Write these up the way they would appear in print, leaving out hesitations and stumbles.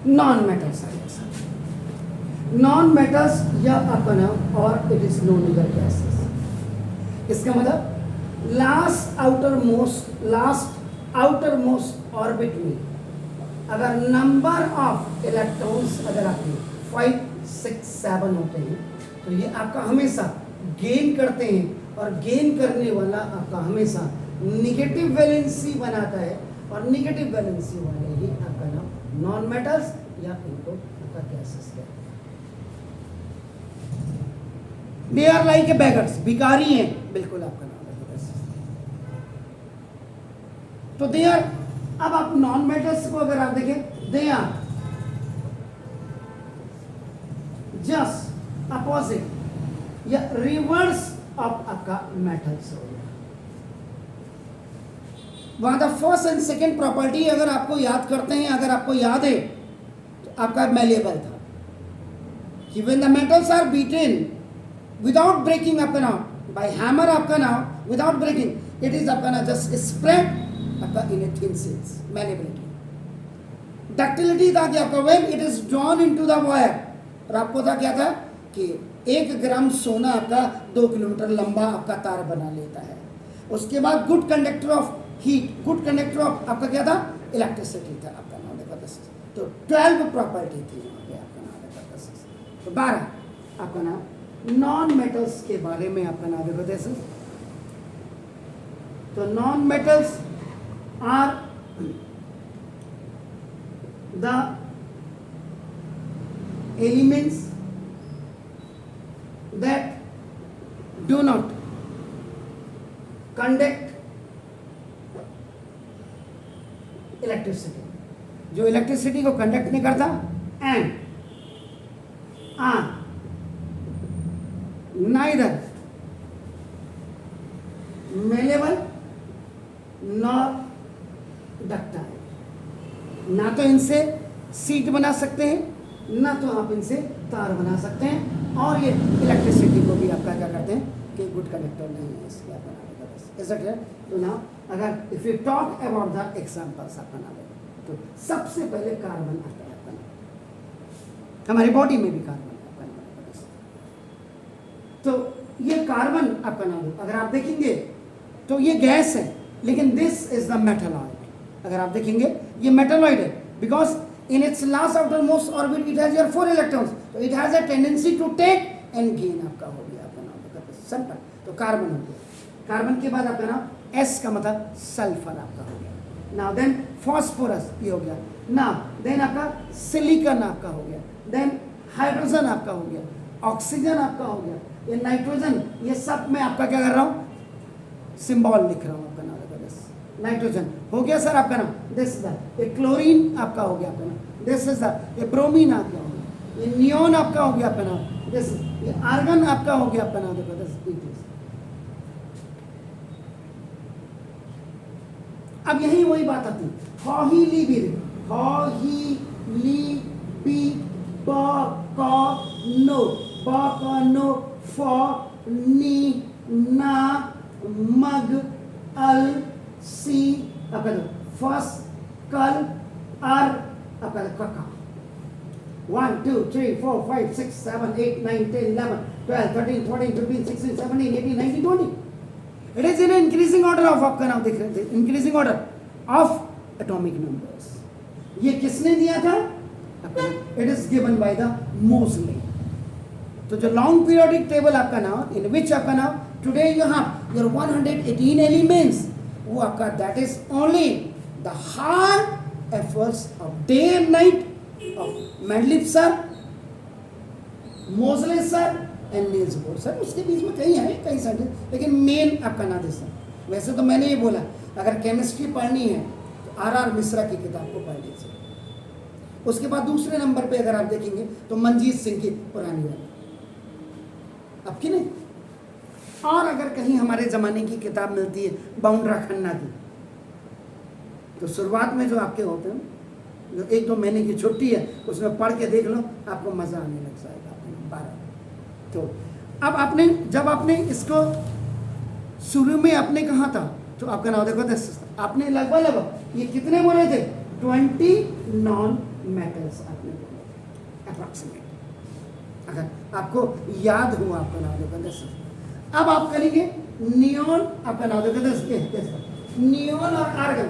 Non metals आएगा sir, non metals या आपका नाम, और it is noble gases. इसका मतलब लास्ट आउटर मोस्ट ऑर्बिट में अगर नंबर ऑफ इलेक्ट्रॉन्स अगर आपके 5, 6, 7 होते हैं तो ये आपका हमेशा गेन करते हैं, और गेन करने वाला आपका हमेशा निगेटिव वैलेंसी बनाता है, और निगेटिव वैलेंसी वाले ही आपका नाम नॉन मेटल्स या इनको आपका गैसेस कहते हैं। They are like a beggars, भिखारी हैं बिल्कुल आपका नाम है गैसेस। तो दे आर, अब आप नॉन मेटल्स को अगर आप देखें, दे आर जस्ट अपोजिट या रिवर्स ऑफ आपका मेटल्स हो गया। वहां the first and second property अगर आपको याद करते हैं, अगर आपको याद है तो आपका मैलेबल था कि when the metals are beaten without breaking आपका नाम बाय हैमर आपका नाम विदाउट ब्रेकिंग, इट इज आपका ना जस्ट स्प्रेड आपका in a thin cells. Malleability, ductility था कि आपका when it is drawn into the wire, और आपको था क्या था कि 1 ग्राम सोना आपका 2 किलोमीटर लंबा आपका तार बना लेता है। उसके बाद good conductor of heat, good conductor of आपका क्या था, इलेक्ट्रिसिटी था आपका नाम देखा। तो 12 प्रॉपर्टी थी वहाँ पे आपका नाम देखा। तो 12 आपका नाम नॉन मेटल्स के बारे में आपका नाम देखो। तो non metals are the elements that do not conduct electricity, जो इलेक्ट्रिसिटी को कंडक्ट नहीं करता, and are neither malleable nor ductile. ना तो इनसे सीट बना सकते हैं, ना तो आप इनसे तार बना सकते हैं, और ये इलेक्ट्रिसिटी को भी आपका क्या करते हैं कि गुड कंडक्टर नहीं है, इसलिए आप बना देगा। ऐसा क्या? तो ना अगर if you talk about the examples आप बना देगा तो सबसे पहले कार्बन आता है आपका, हमारी बॉडी में भी कार्बन आपका। तो ये कार्बन आपका नाम अगर आप देखेंगे तो ये गैस है, लेकिन दिस इज द मेटलॉइड। अगर आप देखेंगे ये मेटलॉइड है, because in its last outermost orbit it has your 4 electrons, तो it has a tendency to take and gain आपका हो गया आपका नाम सल्फर। तो कार्बन हो गया, कार्बन के बाद आपका नाम एस का मतलब सल्फर आपका हो गया। नाउ देन फॉस्फोरस ये हो गया, नाउ देन आपका सिलिकॉन आपका हो गया, देन हाइड्रोजन आपका हो गया, ऑक्सीजन आपका हो गया, ये नाइट्रोजन, ये सब मैं आपका क्या कर रहा हूँ सिंबल लिख रहा हूँ आपका नाम। नाइट्रोजन हो गया सर आपका नाम, दिस इज द, ये क्लोरीन आपका हो गया आपका नाम, दिस इज द, ये ब्रोमीन आपका हो गया, ये नियोन आपका हो गया आपका नाम, दिस, ये आर्गन आपका हो गया आपका नाम। देखो दिस इट इज। अब यही वही बात आती है, ह ही ली भी, ह ही ली बी ब क नो, ब क नो, फ नी ना मग अल सी आपका फर्स्ट कल आर आपका कका। 1 2 3 4 5 6 7 8 9 10 11 12 13 14 15 16 17 18 19 20। It is in increasing order of आपका नाम देख रहे थे, increasing order of atomic numbers. ये किसने दिया था? It is given by the Moseley. तो जो लॉन्ग पीरियोडिक टेबल आपका नाम इन विच आपका नाम today you have your 118 elements, वो आपका that is only the hard efforts of day and night of Mendeleev sir, Moseley sir and Niels Bohr sir. उसके बीच में कई है कई सारे, लेकिन मेन आपका नाम सर। वैसे तो मैंने ये बोला अगर केमिस्ट्री पढ़नी है तो आर मिश्रा की किताब को पढ़ लीजिए। उसके बाद दूसरे नंबर पे अगर आप देखेंगे तो मंजीत सिंह की पुरानी वाली आपकी नहीं, और अगर कहीं हमारे ज़माने की किताब मिलती है बाउंड्रा खन्ना की, तो शुरुआत में जो आपके होते हैं, जो 1-2 महीने की छुट्टी है उसमें पढ़ के देख लो, आपको मज़ा आने लग जाएगा। 12 तो अब आपने जब आपने इसको शुरू में आपने कहा था तो आपका नाम देखो आपने लगभग ये कितने बोले थे 20 नॉन मेटल्स आपने बोले अप्रॉक्सीमेट, अगर आपको याद हो आपका नाम देखो दस। अब आप करेंगे नियोन, आपका नाम देखो दस। नियोन और आर्गन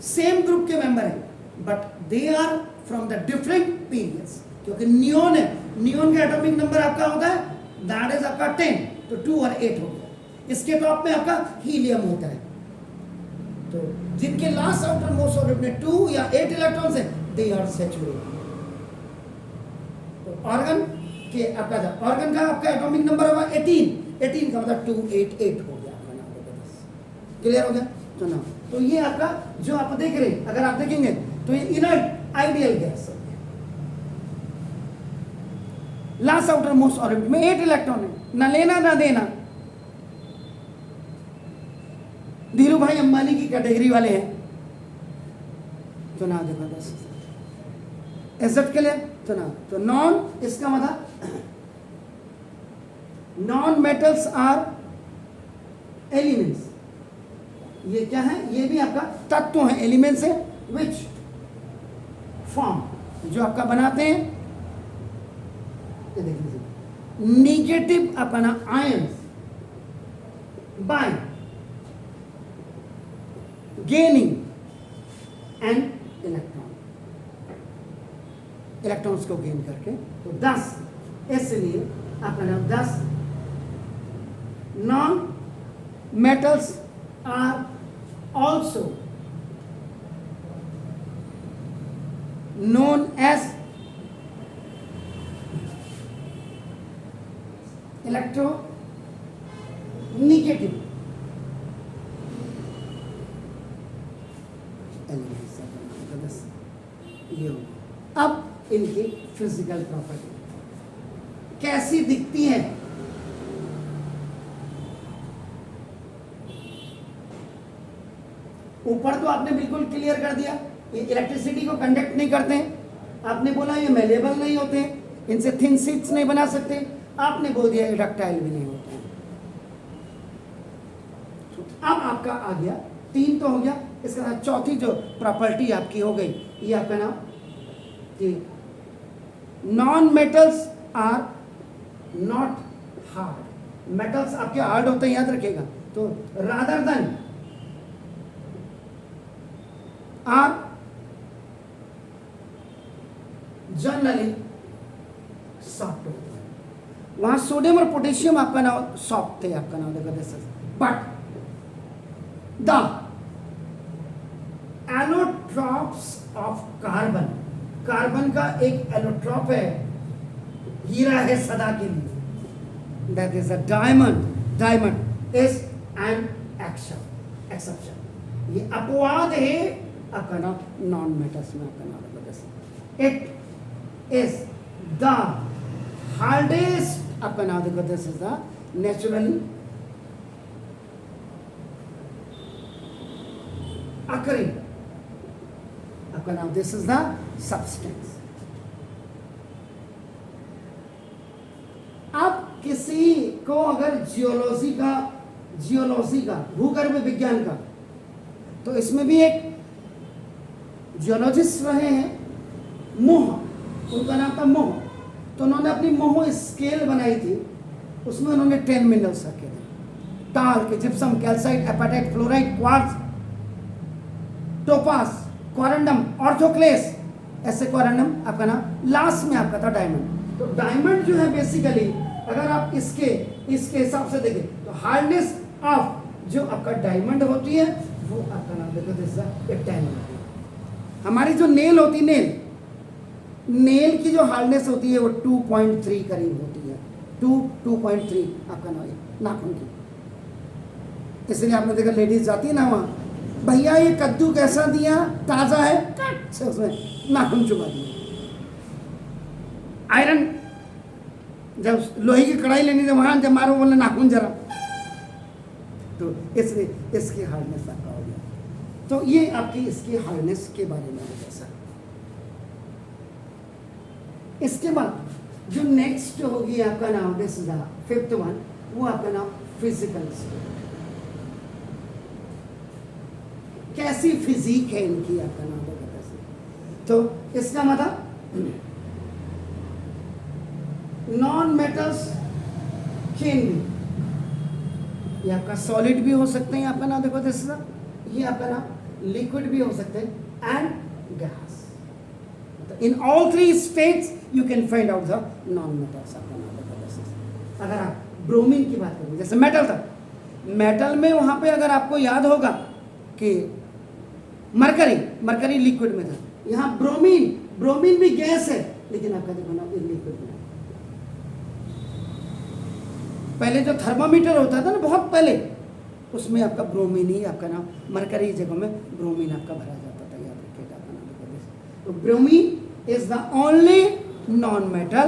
सेम ग्रुप के मेंबर हैं but they are from the different periods, क्योंकि नियोन है, नियोन का एटॉमिक नंबर आपका होता है दैट इज आपका 10, तो 2 और 8 हो गया। इसके टॉप में आपका हीलियम होता है, तो जिनके लास्ट आउटर मोस्ट ऑर्बिट में 2 या 8 इलेक्ट्रॉन्स हैं दे आर सैचुरेटेड। तो ऑर्गन के आपका ऑर्गन का आपका एटॉमिक नंबर होगा 18 का मतलब 288 हो गया आपका नाम। क्लियर हो गया? तो ना, तो ये आपका जो आप देख रहे हैं, अगर आप देखेंगे तो ये इनर्ट आइडियल गैस है। लास्ट आउटर मोस्ट ऑर्बिट में 8 इलेक्ट्रॉन है, ना लेना ना देना। धीरू भाई अंबानी की कैटेगरी वाले हैं, तो ना देखो बस एसेट के लिए तो ना, तो नॉन, इसका मतलब नॉन मेटल्स आर एलिमेंट्स। ये क्या है? ये भी आपका तत्व है, एलिमेंट्स है विच फॉर्म, जो आपका बनाते हैं, ये देख लीजिए निगेटिव आपका ना ions by gaining an electron, electrons को गेन करके, तो 10, इसलिए आपका नाम 10 non metals are also known as electronegative elements। ये अब इनकी फिजिकल प्रॉपर्टी कैसी दिखती है? ऊपर तो आपने बिल्कुल क्लियर कर दिया, ये इलेक्ट्रिसिटी को कंडक्ट नहीं करते हैं। आपने बोला ये मेलेबल नहीं होते, इनसे थिन शीट्स नहीं बना सकते। आपने बोल दिया डक्टाइल भी नहीं होते हैं। तो अब आपका आ गया 3 तो हो गया, इसके बाद चौथी जो प्रॉपर्टी आपकी हो गई, ये आपका नाम कि non metals are not hard. Metals आपके हार्ड होते हैं, याद रखिएगा। तो rather than are generally soft होते हैं। वहां सोडियम और पोटेशियम आपका नाम सॉफ्ट थे, आपका नाम देखो this, but the allotropes of carbon, carbon का एक एलोट्रॉप है, हीरा है सदा के लिए, that is a diamond. Diamond is an exception, ये अपवाद है आपका नाम नॉन मेटल्स में, आपका नाम देखो this, it is the hardest, आपका नाम देखो this is the naturally occurring, आपका नाम this is the substance। अब किसी को अगर जियोलॉजी का भूगर्भ विज्ञान का, तो इसमें भी एक जियोलॉजिस्ट रहे हैं मोह, उनका नाम था मोह। तो उन्होंने अपनी मोह स्केल बनाई थी, उसमें उन्होंने 10 मिनरल्स रखे थे, talc, gypsum, calcite, apatite, fluoride, quartz, topaz, corundum, orthoclase, ऐसे क्वारंडम आपका नाम, लास्ट में आपका था डायमंड। तो डायमंड जो है बेसिकली अगर आप इसके हिसाब से देखें तो हार्डनेस ऑफ जो आपका डायमंड होती है वो आपका नाम देखो जैसा 10 होती है। हमारी जो नेल होती है, नेल की जो हार्डनेस होती है वो 2.3 करीब होती है, 2.3 आपका नाम नाखून की। इसलिए आपने देखा लेडीज जाती है ना वहाँ, भैया ये कद्दू कैसा दिया, ताज़ा है, कट से उसमें नाखून चुबा दिया। आयरन जब लोहे की कढ़ाई लेनी थी वहाँ जब मारो बोले नाखून जरा, तो इसलिए इसकी हार्डनेस आपका हो गया। तो ये आपकी इसकी हार्डनेस के बारे में जैसा। इसके बाद जो नेक्स्ट होगी आपका नाम this is the 5th one, वो आपका नाम फिजिकल स्टेट। कैसी फिजिक है इनकी, आपका नाम कैसे, तो इसका मतलब नॉन मेटल्स कैन बी, ये आपका सॉलिड भी हो सकते हैं, आपका नाम देखो दिस, ये आपका नाम लिक्विड भी हो सकते हैं and gas. In all three states you can find out the non metals, आपका नाम देखो दिस। अगर आप ब्रोमीन की बात करें, जैसे मेटल था, मेटल में वहां पे अगर आपको याद होगा कि मरकरी लिक्विड में था, यहाँ ब्रोमीन भी गैस है, लेकिन आपका देखो ना ये लिक्विड में। पहले जो थर्मामीटर होता था ना बहुत पहले, उसमें आपका ब्रोमीन ही आपका नाम, मरकरी जगह में ब्रोमीन आपका भरा जाता था, याद रखिएगा आपका नाम। तो bromine is the only non metal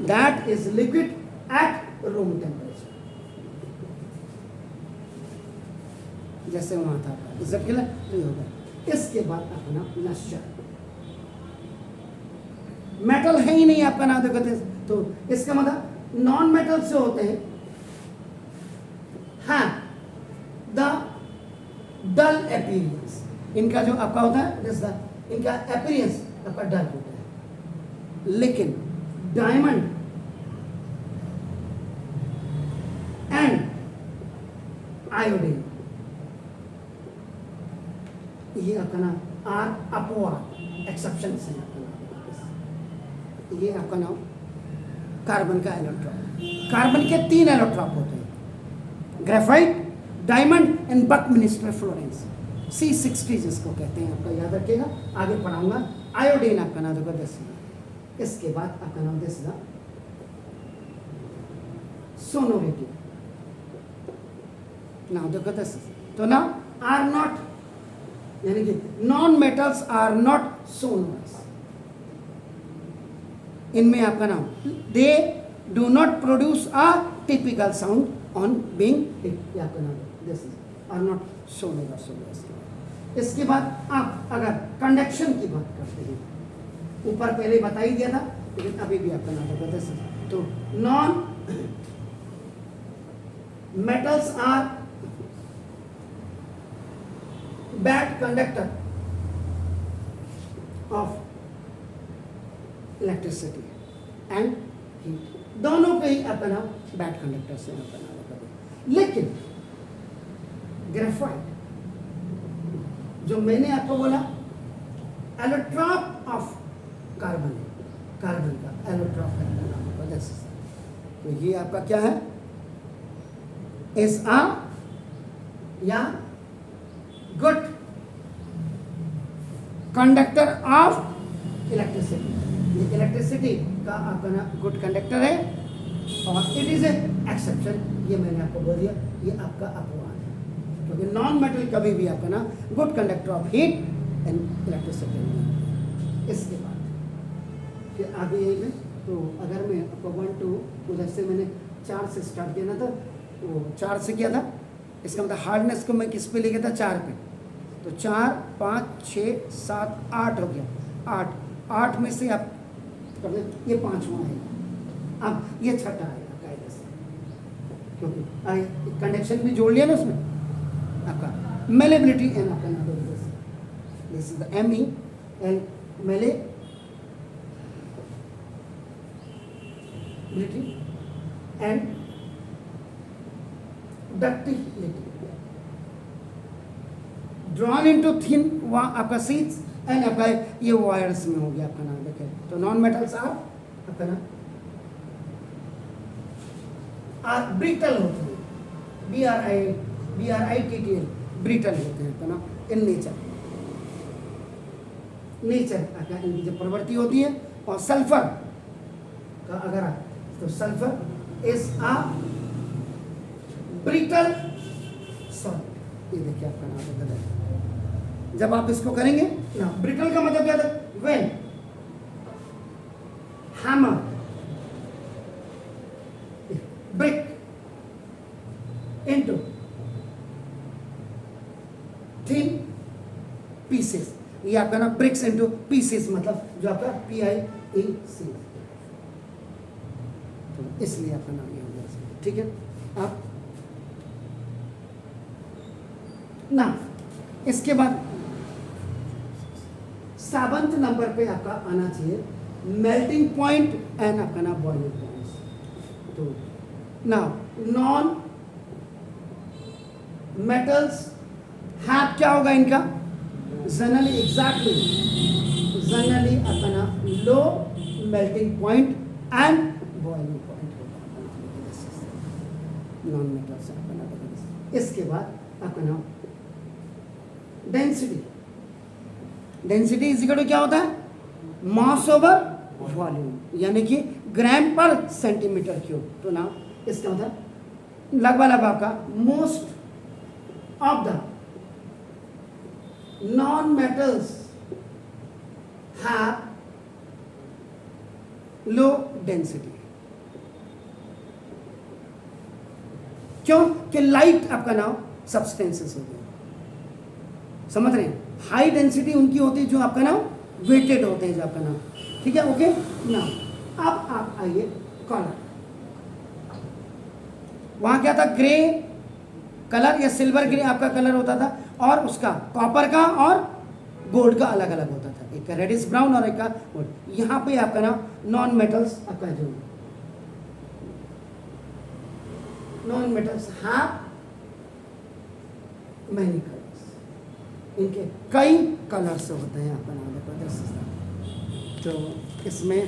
that is liquid at room temperature. जैसे वहां था आपका इज्जत के लिए नहीं होगा। इसके बाद अपना नश्चर, मेटल है ही नहीं आपका नाम देखो, तो इसका मतलब नॉन मेटल से होते हैं हाँ द डल अपीयरेंस, इनका जो आपका होता है जैसा इनका अपीयरेंस आपका डल होता है, लेकिन डायमंड एंड आयोडीन ये आपका नाम आर अपवार्ड एक्सेप्शन है आपका नाम। ये आपका नाम कार्बन का इलेक्ट्रॉन, कार्बन के 3 इलेक्ट्रॉन होते हैं, graphite, diamond and Buckminster Florence, C60 जिसको कहते हैं, आपका याद रखिएगा, आगे पढ़ाऊंगा। आयोडीन आपका नाम देखो दिस, इसके बाद आपका नाम दिस सोनोरिटी, नाउ देखो दिस, तो नाउ आर नॉट, यानी कि non metals are not sonorous, इनमें आपका नाम they do not produce a typical sound on being hit, आपका नाम दिस आर नॉट सोनोरस। इसके बाद आप अगर कंडक्शन की बात करते हैं, ऊपर पहले बता ही दिया था, लेकिन अभी भी आपका नाम है दिस, तो non metals are bad conductor of electricity and heat, दोनों के ही अपना बैड कंडक्टर से अपना। लेकिन ग्रेफाइट जो मैंने आपको बोला एलोट्रॉप ऑफ कार्बन, कार्बन का एलोट्रॉप का वजह से, तो ये आपका क्या है, एस आ या गुड कंडक्टर ऑफ इलेक्ट्रिसिटी, ये इलेक्ट्रिसिटी का अपना गुड कंडक्टर है, और इट इज ए एक्सेप्शन, ये मैंने आपको बोल दिया, ये आपका अपवाद है, क्योंकि नॉन मेटल कभी भी आपका ना good conductor of heat and electricity नहीं। इसके बाद फिर आगे यही में, तो अगर मैं आपको 1 2 उधर से मैंने 4 से स्टार्ट किया ना, था वो 4 से किया था, इसका मतलब हार्डनेस को मैं किस पे ले गया था, 4 पे, तो 4 5 6 7 8 हो गया, 8 में से आप कर दे, ये 5वां आएगा, अब ये 6ठा आएगा कायदे से, क्योंकि कंडक्शन भी जोड़ लिया ना उसमें, आपका मेलेबिलिटी एंड आपका नाम this is the MEL, malleability and ductility, drawn into thin आपका सीड्स एंड आपका ये वायर्स में हो गया आपका नाम देखें, तो नॉन मेटल्स आपका नाम ब्रिटल होते हैं, BRITTL ब्रिटल होते हैं, तो ना इन नेचर आपका इनकी जो प्रवृत्ति होती है। और सल्फर का अगर तो sulphur is a brittle salt, ये देखिए आपका नाम बदल है, जब आप इसको करेंगे ना, ब्रिटल का मतलब क्या था, when hammer brick into thin pieces, ये आपका ना ब्रिक्स इनटू पीसेस, मतलब जो आपका PIEC, तो इसलिए आपका नाम ये हो गया, ठीक है। आप ना इसके बाद 7th नंबर पे आपका आना चाहिए मेल्टिंग पॉइंट एंड आपका ना बॉइलिंग पॉइंट्स। तो नाउ नॉन मेटल्स हैव क्या होगा इनका जनरली एग्जैक्टली जनरली आपका ना low melting point and boiling point होगा नॉन मेटल्स आपका ना। इसके बाद आपका ना density, density is equal to क्या होता है मास ओवर वॉल्यूम, यानी कि ग्राम पर सेंटीमीटर क्यूब। तो ना इसका मतलब लगभग आपका most of the non metals have low density. क्यों कि लाइट आपका नाम सब्सटेंसेस हो गया, समझ रहे हैं। हाई डेंसिटी उनकी होती है जो आपका नाम वेटेड होते हैं जो आपका नाम, ठीक है ओके ना। अब आप आइए कलर, वहां क्या था ग्रे कलर या सिल्वर ग्रे आपका कलर होता था और उसका कॉपर का और गोल्ड का अलग अलग होता था, एक का रेडिश ब्राउन और एक का गोल्ड। यहाँ पे आपका ना नॉन मेटल्स आपका जो non metals have many colours, इनके कई कलर्स होते हैं आपका नाम देखो। तो इसमें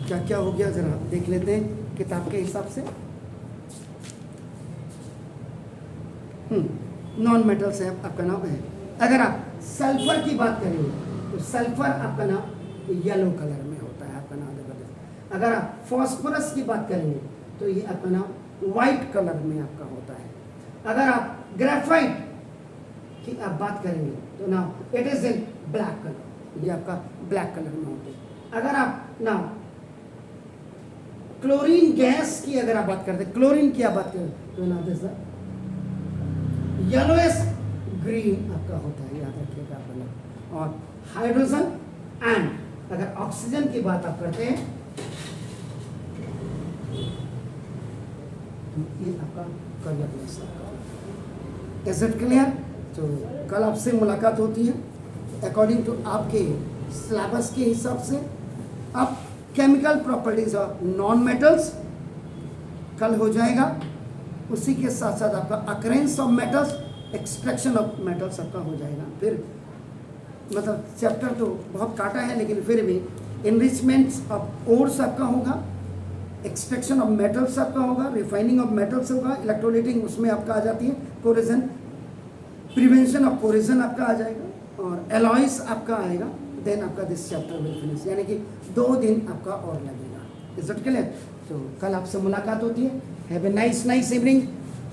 क्या क्या हो गया जरा देख लेते हैं किताब के हिसाब से। नॉन मेटल्स है आपका नाम है। अगर आप सल्फर की बात करेंगे तो सल्फर आपका नाम येलो कलर में होता है आपका नाम देखो। अगर आप फॉस्फोरस की बात करेंगे तो ये आपका नाम वाइट कलर में आपका होता है। अगर आप ग्रेफाइट की आप बात करेंगे तो now it is in black colour, ये आपका ब्लैक कलर में होते हैं। अगर आप नाउ क्लोरीन गैस की अगर आप बात करते हैं, क्लोरीन की आप बात करें तो नाउ दिस येलोइश ग्रीन आपका होता है, याद रखिएगा आपका। और हाइड्रोजन एंड अगर ऑक्सीजन की बात आप करते हैं तो ये आपका कलरलेस आपका। Is it clear? तो कल आपसे मुलाकात होती है अकॉर्डिंग टू आपके सिलेबस के हिसाब से। अब chemical properties of non metals कल हो जाएगा, उसी के साथ साथ आपका occurrence of metals, extraction of metals आपका हो जाएगा। फिर मतलब चैप्टर तो बहुत काटा है लेकिन फिर भी इनरिचमेंट्स ऑफ ओर्स आपका होगा, एक्सट्रैक्शन ऑफ मेटल्स आपका होगा, रिफाइनिंग ऑफ मेटल्स होगा, इलेक्ट्रोलाइटिंग उसमें आपका आ जाती है, कोरिजन प्रिवेंशन ऑफ कोरिजन आपका आ जाएगा और एलॉयस आपका आएगा। देन आपका दिस चैप्टर विल फिनिश, यानी कि 2 दिन आपका और लगेगा। Is it clear? तो कल आपसे मुलाकात होती है। Have a nice evening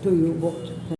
to you both.